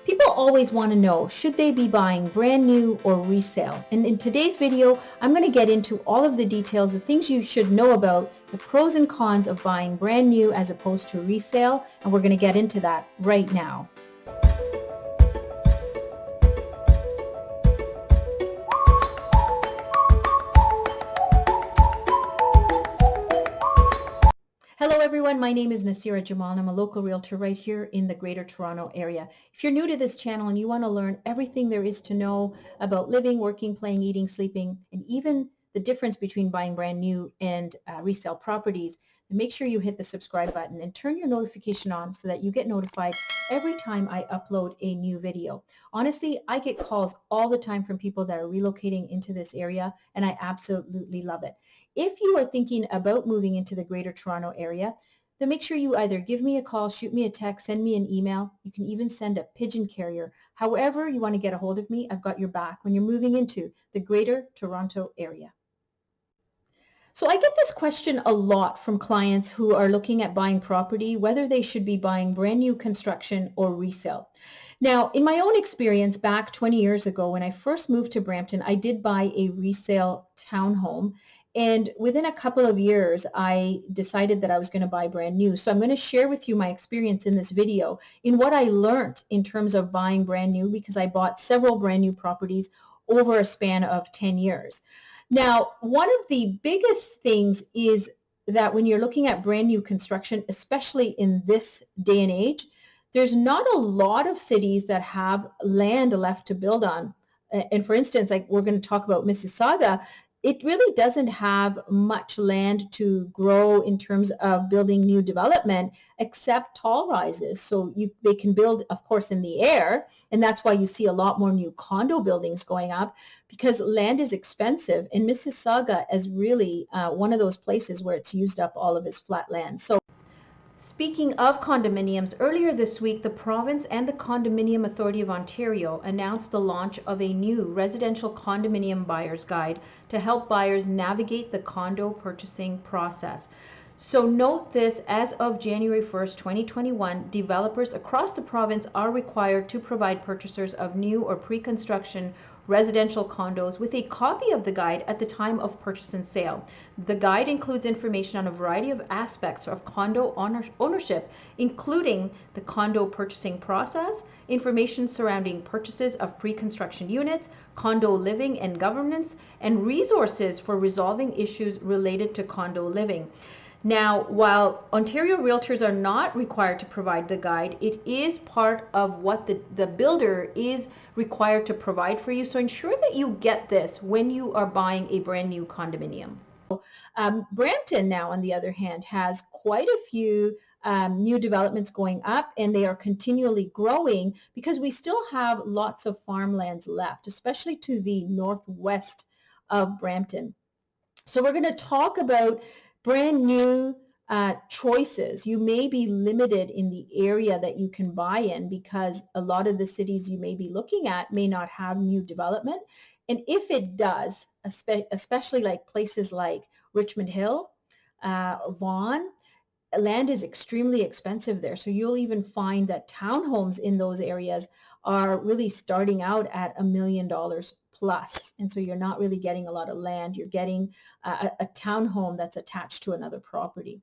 People always want to know, should they be buying brand new or resale? And in today's video, I'm going to get into all of the details, the things you should know about the pros and cons of buying brand new as opposed to resale. And we're going to get into that right now. Hello everyone, my name is Nasira Jamal and I'm a local realtor right here in the Greater Toronto area. If you're new to this channel and you want to learn everything there is to know about living, working, playing, eating, sleeping, and even the difference between buying brand new and resale properties, then make sure you hit the subscribe button and turn your notification on so that you get notified every time I upload a new video. Honestly, I get calls all the time from people that are relocating into this area and I absolutely love it. If you are thinking about moving into the Greater Toronto area, then make sure you either give me a call, shoot me a text, send me an email. You can even send a pigeon carrier. However you want to get a hold of me, I've got your back when you're moving into the Greater Toronto area. So I get this question a lot from clients who are looking at buying property, whether they should be buying brand new construction or resale. Now, in my own experience back 20 years ago, when I first moved to Brampton, I did buy a resale townhome. And within a couple of years, I decided that I was going to buy brand new. So I'm going to share with you my experience in this video in what I learned in terms of buying brand new, because I bought several brand new properties over a span of 10 years. Now, one of the biggest things is that when you're looking at brand new construction, especially in this day and age, there's not a lot of cities that have land left to build on. And for instance, like we're going to talk about Mississauga, it really doesn't have much land to grow in terms of building new development except tall rises. So they can build, of course, in the air, and that's why you see a lot more new condo buildings going up because land is expensive. And Mississauga is really one of those places where it's used up all of its flat land. So speaking of condominiums, earlier this week, the province and the Condominium Authority of Ontario announced the launch of a new residential condominium buyer's guide to help buyers navigate the condo purchasing process. So note this, as of January 1st, 2021, developers across the province are required to provide purchasers of new or pre-construction residential condos with a copy of the guide at the time of purchase and sale. The guide includes information on a variety of aspects of condo ownership, including the condo purchasing process, information surrounding purchases of pre-construction units, condo living and governance, and resources for resolving issues related to condo living. Now, while Ontario Realtors are not required to provide the guide, it is part of what the builder is required to provide for you. So ensure that you get this when you are buying a brand new condominium. Brampton now, on the other hand, has quite a few new developments going up, and they are continually growing because we still have lots of farmlands left, especially to the northwest of Brampton. So we're going to talk about brand new choices. You may be limited in the area that you can buy in because a lot of the cities you may be looking at may not have new development. And if it does, especially like places like Richmond Hill, Vaughan, land is extremely expensive there. So you'll even find that townhomes in those areas are really starting out at $1 million plus. And so you're not really getting a lot of land. You're getting a townhome that's attached to another property.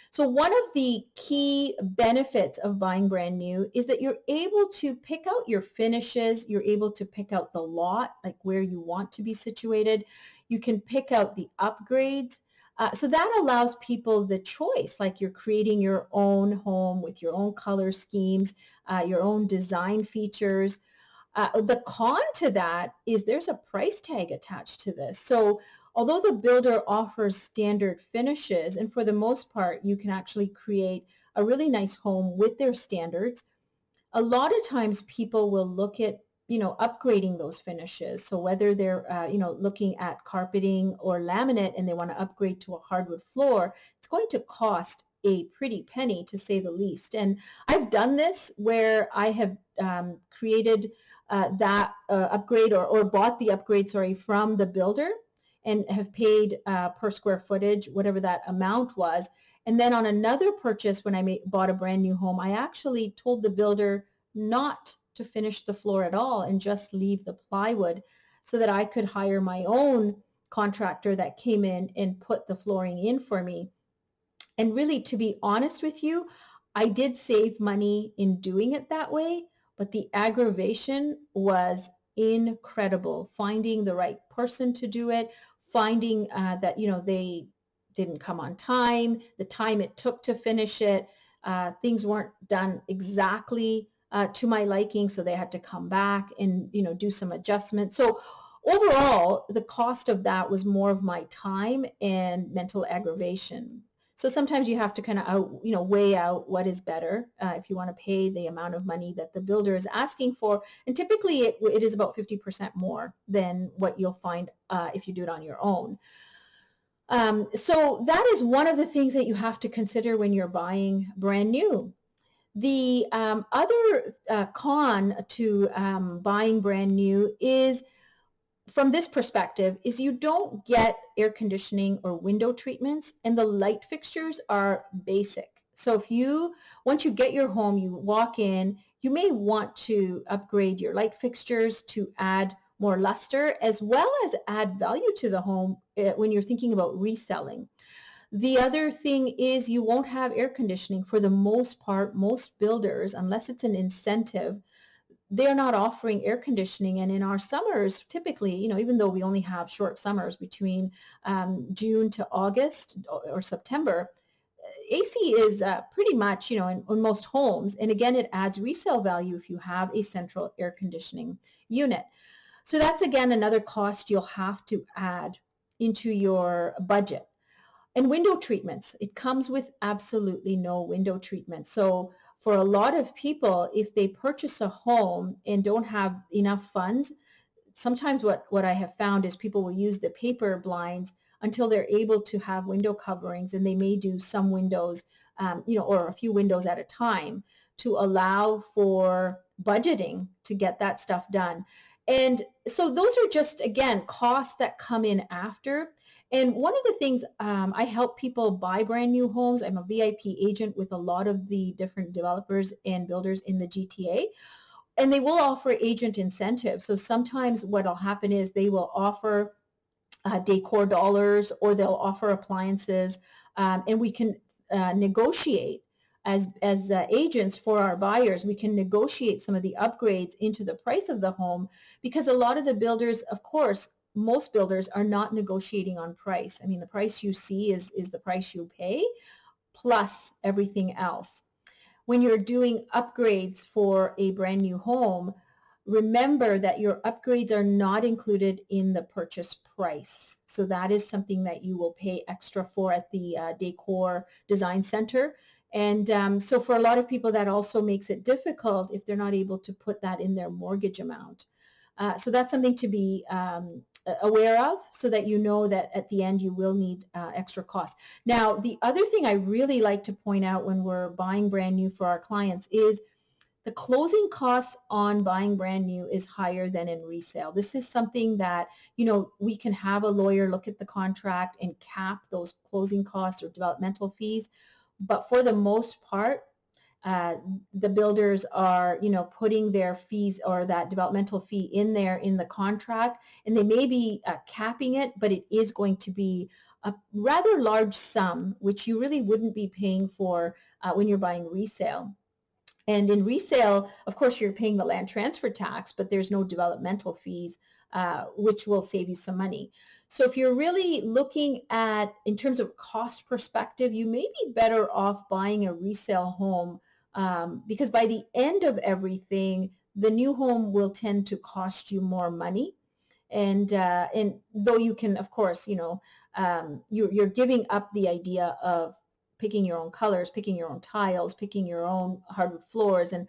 So one of the key benefits of buying brand new is that you're able to pick out your finishes. You're able to pick out the lot, like where you want to be situated. You can pick out the upgrades. So that allows people the choice, like you're creating your own home with your own color schemes, your own design features. The con to that is there's a price tag attached to this. So although the builder offers standard finishes, and for the most part, you can actually create a really nice home with their standards, a lot of times people will look at, upgrading those finishes. So whether they're, looking at carpeting or laminate and they want to upgrade to a hardwood floor, it's going to cost a pretty penny, to say the least. And I've done this where I have created that upgrade or bought the upgrade, from the builder and have paid per square footage, whatever that amount was. And then on another purchase, when I bought a brand new home, I actually told the builder not to finish the floor at all and just leave the plywood so that I could hire my own contractor that came in and put the flooring in for me. And really, to be honest with you, I did save money in doing it that way, but the aggravation was incredible. Finding the right person to do it, finding that, they didn't come on time, the time it took to finish it, things weren't done exactly to my liking, so they had to come back and, do some adjustments. So overall, the cost of that was more of my time and mental aggravation. So sometimes you have to kind of weigh out what is better if you want to pay the amount of money that the builder is asking for. And typically it is about 50% more than what you'll find if you do it on your own. So that is one of the things that you have to consider when you're buying brand new. The other con to buying brand new is, from this perspective, is you don't get air conditioning or window treatments, and the light fixtures are basic. So once you get your home, you walk in, you may want to upgrade your light fixtures to add more luster, as well as add value to the home when you're thinking about reselling. The other thing is you won't have air conditioning for the most part. Most builders, unless it's an incentive, they're not offering air conditioning. And in our summers, typically, even though we only have short summers between June to August or September, AC is pretty much, in most homes. And again, it adds resale value if you have a central air conditioning unit. So that's, again, another cost you'll have to add into your budget. And window treatments, it comes with absolutely no window treatment. So for a lot of people, if they purchase a home and don't have enough funds, sometimes what I have found is people will use the paper blinds until they're able to have window coverings, and they may do some windows, or a few windows at a time to allow for budgeting to get that stuff done. And so those are just, again, costs that come in after. And one of the things, I help people buy brand new homes. I'm a VIP agent with a lot of the different developers and builders in the GTA, and they will offer agent incentives. So sometimes what will happen is they will offer decor dollars, or they'll offer appliances, and we can negotiate as agents for our buyers. We can negotiate some of the upgrades into the price of the home, because a lot of the builders, of course, most builders are not negotiating on price. I mean, the price you see is the price you pay plus everything else. When you're doing upgrades for a brand new home, remember that your upgrades are not included in the purchase price. So that is something that you will pay extra for at the Decor Design Center. And so for a lot of people, that also makes it difficult if they're not able to put that in their mortgage amount. So that's something to be aware of, so that you know that at the end you will need extra costs. Now, the other thing I really like to point out when we're buying brand new for our clients is the closing costs on buying brand new is higher than in resale. This is something that, we can have a lawyer look at the contract and cap those closing costs or developmental fees. But for the most part, the builders are, putting their fees or that developmental fee in there in the contract, and they may be capping it, but it is going to be a rather large sum, which you really wouldn't be paying for when you're buying resale. And in resale, of course, you're paying the land transfer tax, but there's no developmental fees, which will save you some money. So if you're really looking at, in terms of cost perspective, you may be better off buying a resale home, because by the end of everything, the new home will tend to cost you more money. And though you can, of course, you're giving up the idea of picking your own colors, picking your own tiles, picking your own hardwood floors, and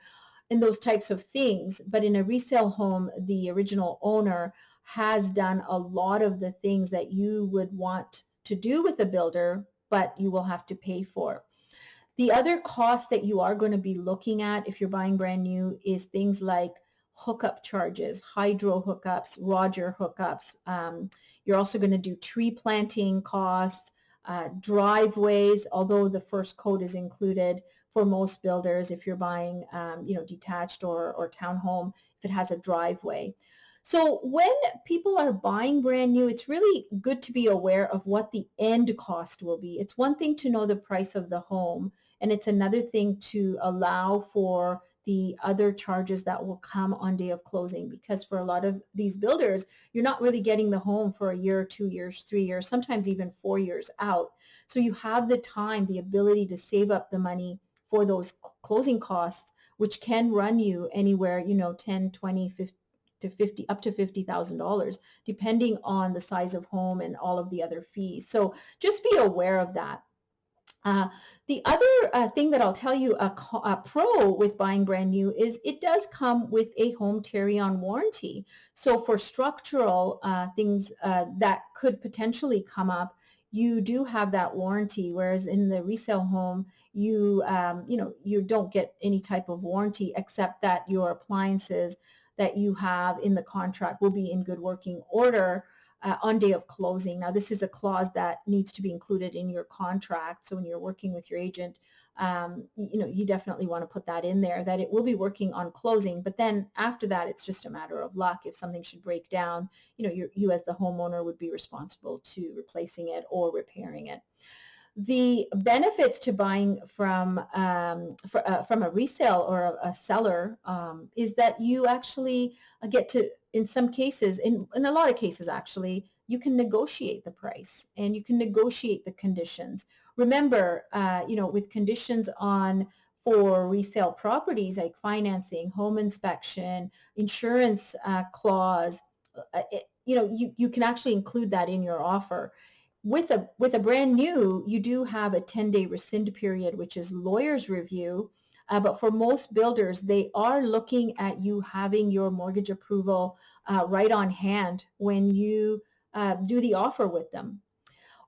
those types of things. But in a resale home, the original owner has done a lot of the things that you would want to do with a builder, but you will have to pay for. The other cost that you are going to be looking at if you're buying brand new is things like hookup charges, hydro hookups, Roger hookups. You're also going to do tree planting costs, driveways, although the first coat is included for most builders if you're buying, detached or townhome, if it has a driveway. So when people are buying brand new, it's really good to be aware of what the end cost will be. It's one thing to know the price of the home, and it's another thing to allow for the other charges that will come on day of closing. Because for a lot of these builders, you're not really getting the home for a year, 2 years, 3 years, sometimes even 4 years out. So you have the time, the ability to save up the money for those closing costs, which can run you anywhere, 10, 20, 50 to 50, up to $50,000, depending on the size of home and all of the other fees. So just be aware of that. Uh, the other thing that I'll tell you, a pro with buying brand new, is it does come with a home carry-on warranty. So for structural things that could potentially come up, you do have that warranty. Whereas in the resale home, you don't get any type of warranty except that your appliances that you have in the contract will be in good working order on day of closing. Now, this is a clause that needs to be included in your contract. So when you're working with your agent, you definitely want to put that in there, that it will be working on closing. But then after that, it's just a matter of luck. If something should break down, you as the homeowner would be responsible to replacing it or repairing it. The benefits to buying from a resale or a seller is that you actually get to, in some cases, in a lot of cases actually, you can negotiate the price and you can negotiate the conditions. Remember, with conditions on for resale properties like financing, home inspection, insurance clause, you can actually include that in your offer. With a brand new, you do have a 10-day rescind period, which is lawyer's review. But for most builders, they are looking at you having your mortgage approval right on hand when you do the offer with them.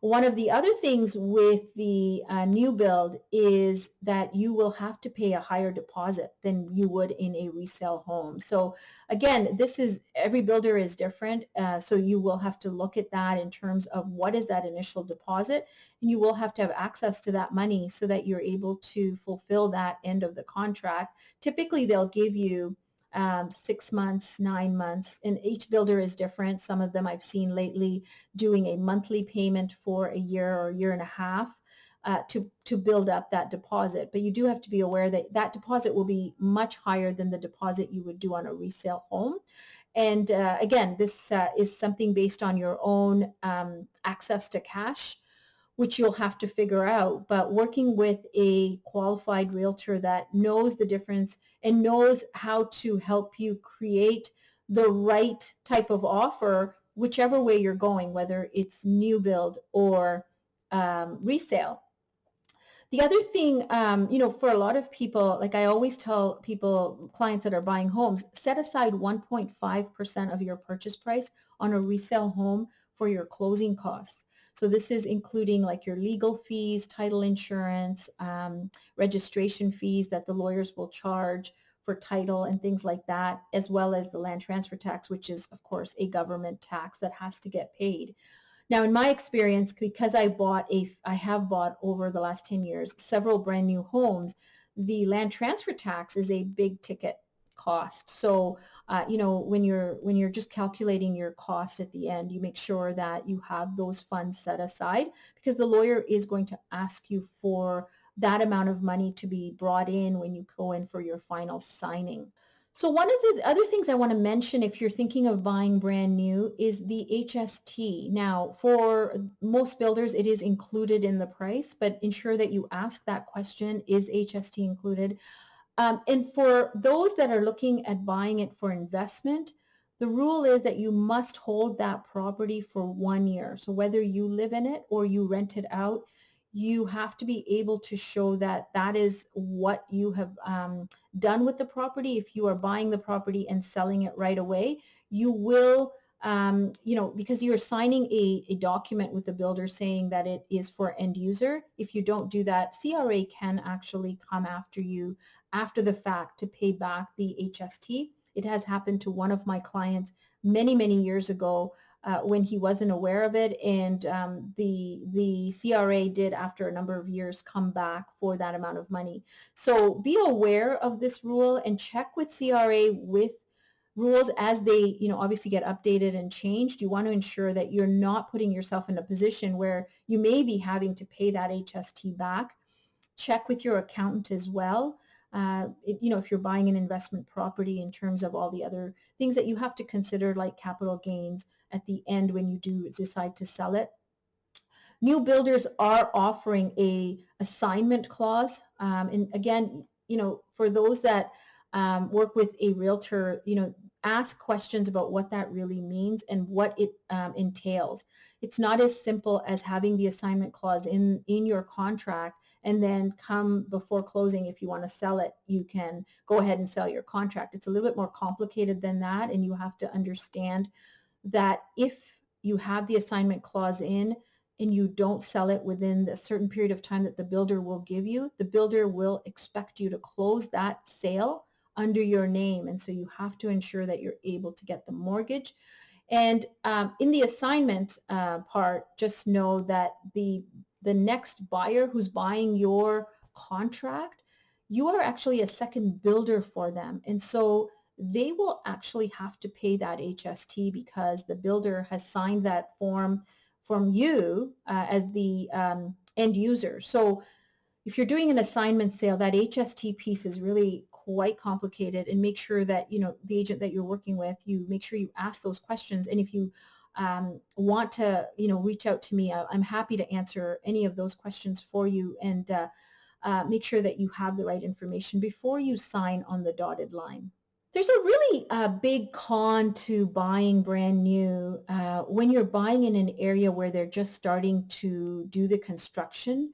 One of the other things with the new build is that you will have to pay a higher deposit than you would in a resale home. So again, every builder is different. So you will have to look at that in terms of what is that initial deposit, and you will have to have access to that money so that you're able to fulfill that end of the contract. Typically, they'll give you 6 months, 9 months, and each builder is different. Some of them I've seen lately doing a monthly payment for a year or a year and a half to build up that deposit. But you do have to be aware that that deposit will be much higher than the deposit you would do on a resale home. And again, this is something based on your own access to cash, which you'll have to figure out. But working with a qualified realtor that knows the difference and knows how to help you create the right type of offer, whichever way you're going, whether it's new build or resale. The other thing, for a lot of people, like I always tell people, clients that are buying homes, set aside 1.5% of your purchase price on a resale home for your closing costs. So this is including like your legal fees, title insurance, registration fees that the lawyers will charge for title and things like that, as well as the land transfer tax, which is, of course, a government tax that has to get paid. Now, in my experience, because I have bought over the last 10 years several brand new homes, the land transfer tax is a big ticket cost. So, when you're just calculating your cost at the end, you make sure that you have those funds set aside, because the lawyer is going to ask you for that amount of money to be brought in when you go in for your final signing. So one of the other things I want to mention if you're thinking of buying brand new is the HST. Now, for most builders, it is included in the price, but ensure that you ask that question, is HST included? And for those that are looking at buying it for investment, the rule is that you must hold that property for 1 year. So whether you live in it or you rent it out, you have to be able to show that that is what you have done with the property. If you are buying the property and selling it right away, you will, because you're signing a document with the builder saying that it is for end user. If you don't do that, CRA can actually come after you after the fact to pay back the HST. It has happened to one of my clients many, many years ago. when he wasn't aware of it. And the CRA did, after a number of years, come back for that amount of money. So be aware of this rule and check with CRA with rules as they, obviously get updated and changed. You want to ensure that you're not putting yourself in a position where you may be having to pay that HST back. Check with your accountant as well. If you're buying an investment property, in terms of all the other things that you have to consider, like capital gains at the end when you do decide to sell it. New builders are offering a assignment clause. And again, for those that work with a realtor, ask questions about what that really means and what it entails. It's not as simple as having the assignment clause in your contract, and then come before closing, if you want to sell it, you can go ahead and sell your contract. It's a little bit more complicated than that, and you have to understand that if you have the assignment clause in and you don't sell it within a certain period of time that the builder will give you, the builder will expect you to close that sale under your name. And so you have to ensure that you're able to get the mortgage. And in the assignment part, just know that the next buyer who's buying your contract, you are actually a second builder for them. And so they will actually have to pay that HST because the builder has signed that form from you as the end user. So if you're doing an assignment sale, that HST piece is really quite complicated, and make sure that, the agent that you're working with, you make sure you ask those questions. And if you want to, reach out to me, I'm happy to answer any of those questions for you, and make sure that you have the right information before you sign on the dotted line. There's a really big con to buying brand new. When you're buying in an area where they're just starting to do the construction,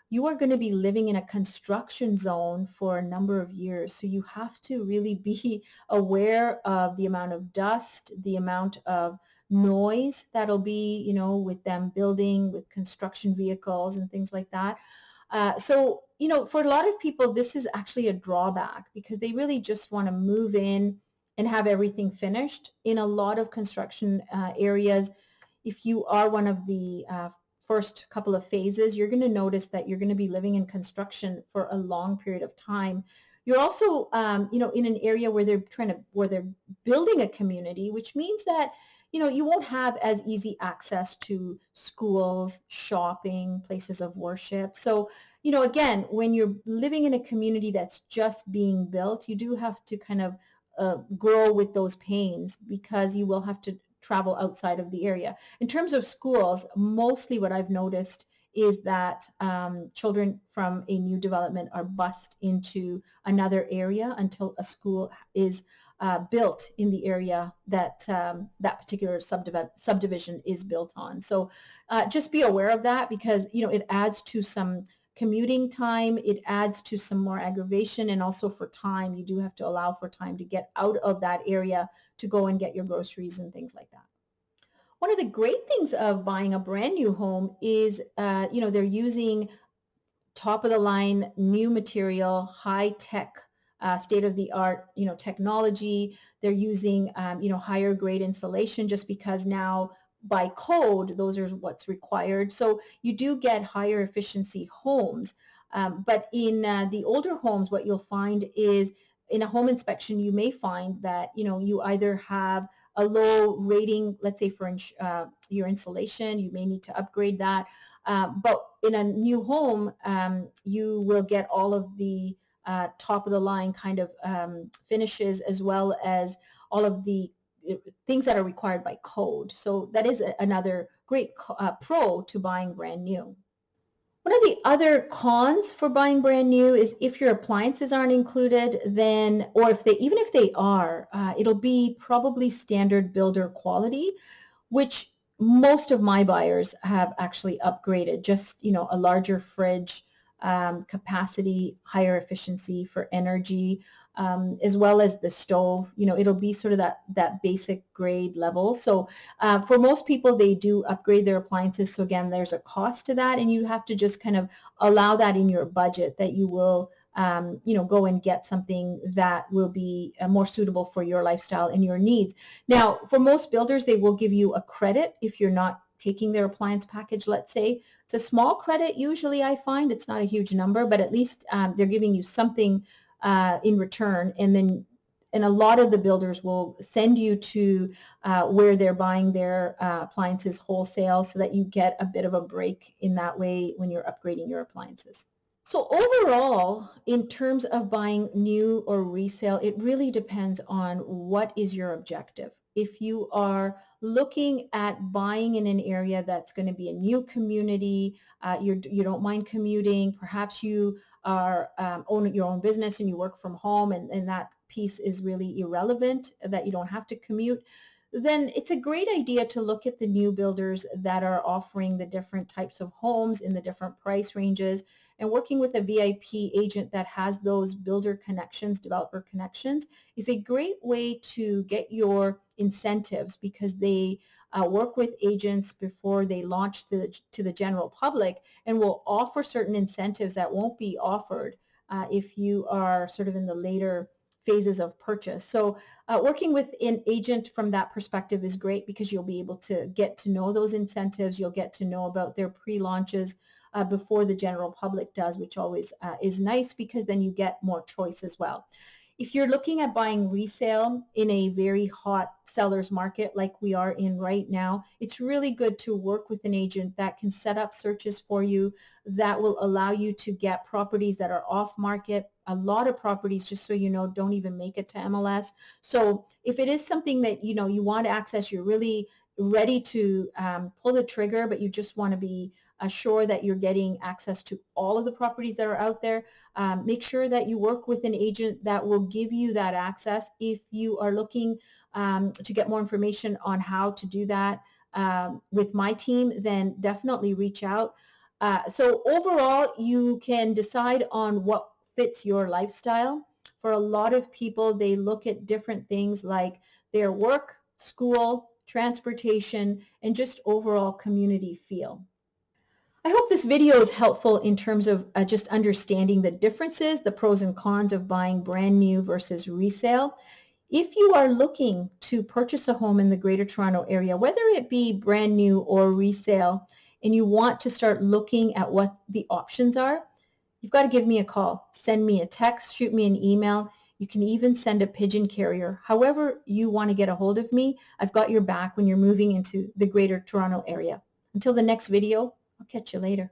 you are going to be living in a construction zone for a number of years. So you have to really be aware of the amount of dust, the amount of noise that'll be, with them building, with construction vehicles and things like that. So, for a lot of people, this is actually a drawback because they really just want to move in and have everything finished. In a lot of construction areas, if you are one of the first couple of phases, you're going to notice that you're going to be living in construction for a long period of time. You're also, in an area where they're building a community, which means that, you won't have as easy access to schools, shopping, places of worship. So, again, when you're living in a community that's just being built, you do have to kind of grow with those pains, because you will have to travel outside of the area. In terms of schools, mostly what I've noticed is that children from a new development are bused into another area until a school is built in the area that that particular subdivision is built on. So just be aware of that, because it adds to some commuting time, it adds to some more aggravation, and also for time, you do have to allow for time to get out of that area to go and get your groceries and things like that. One of the great things of buying a brand new home is, they're using top of the line, new material, high tech, state of the art, technology. They're using, higher grade insulation, just because now by code, those are what's required. So you do get higher efficiency homes. But in the older homes, what you'll find is, in a home inspection, you may find that, you either have a low rating, let's say for your insulation, you may need to upgrade that. But in a new home, you will get all of the top of the line kind of finishes, as well as all of the things that are required by code. So that is another great pro to buying brand new. One of the other cons for buying brand new is if your appliances aren't included, then, or even if they are, it'll be probably standard builder quality, which most of my buyers have actually upgraded. Just, a larger fridge, capacity, higher efficiency for energy, as well as the stove. It'll be sort of that basic grade level. So for most people, they do upgrade their appliances. So again, there's a cost to that, and you have to just kind of allow that in your budget, that you will go and get something that will be more suitable for your lifestyle and your needs. Now, for most builders, they will give you a credit if you're not taking their appliance package, let's say. It's a small credit usually, I find. It's not a huge number, but at least they're giving you something in return. And a lot of the builders will send you to where they're buying their appliances wholesale so that you get a bit of a break in that way when you're upgrading your appliances. So overall, in terms of buying new or resale, it really depends on what is your objective. If you are looking at buying in an area that's going to be a new community, you don't mind commuting, perhaps you are own your own business and you work from home, and that piece is really irrelevant, that you don't have to commute, then it's a great idea to look at the new builders that are offering the different types of homes in the different price ranges, and working with a VIP agent that has those builder connections, developer connections, is a great way to get your incentives, because they work with agents before they launch to the general public, and will offer certain incentives that won't be offered if you are sort of in the later phases of purchase. So working with an agent from that perspective is great, because you'll be able to get to know those incentives. You'll get to know about their pre-launches before the general public does, which always is nice, because then you get more choice as well. If you're looking at buying resale in a very hot seller's market like we are in right now, it's really good to work with an agent that can set up searches for you, that will allow you to get properties that are off market. A lot of properties, just so you know, don't even make it to MLS. So if it is something that you want to access, you're really ready to pull the trigger, but you just want to be sure that you're getting access to all of the properties that are out there, make sure that you work with an agent that will give you that access. If you are looking to get more information on how to do that with my team, then definitely reach out. So overall, you can decide on what fits your lifestyle. For a lot of people, they look at different things like their work, school, transportation, and just overall community feel. I hope this video is helpful in terms of just understanding the differences, the pros and cons of buying brand new versus resale. If you are looking to purchase a home in the Greater Toronto Area, whether it be brand new or resale, and you want to start looking at what the options are, you've got to give me a call, send me a text, shoot me an email. You can even send a pigeon carrier. However you want to get a hold of me, I've got your back when you're moving into the Greater Toronto Area. Until the next video, I'll catch you later.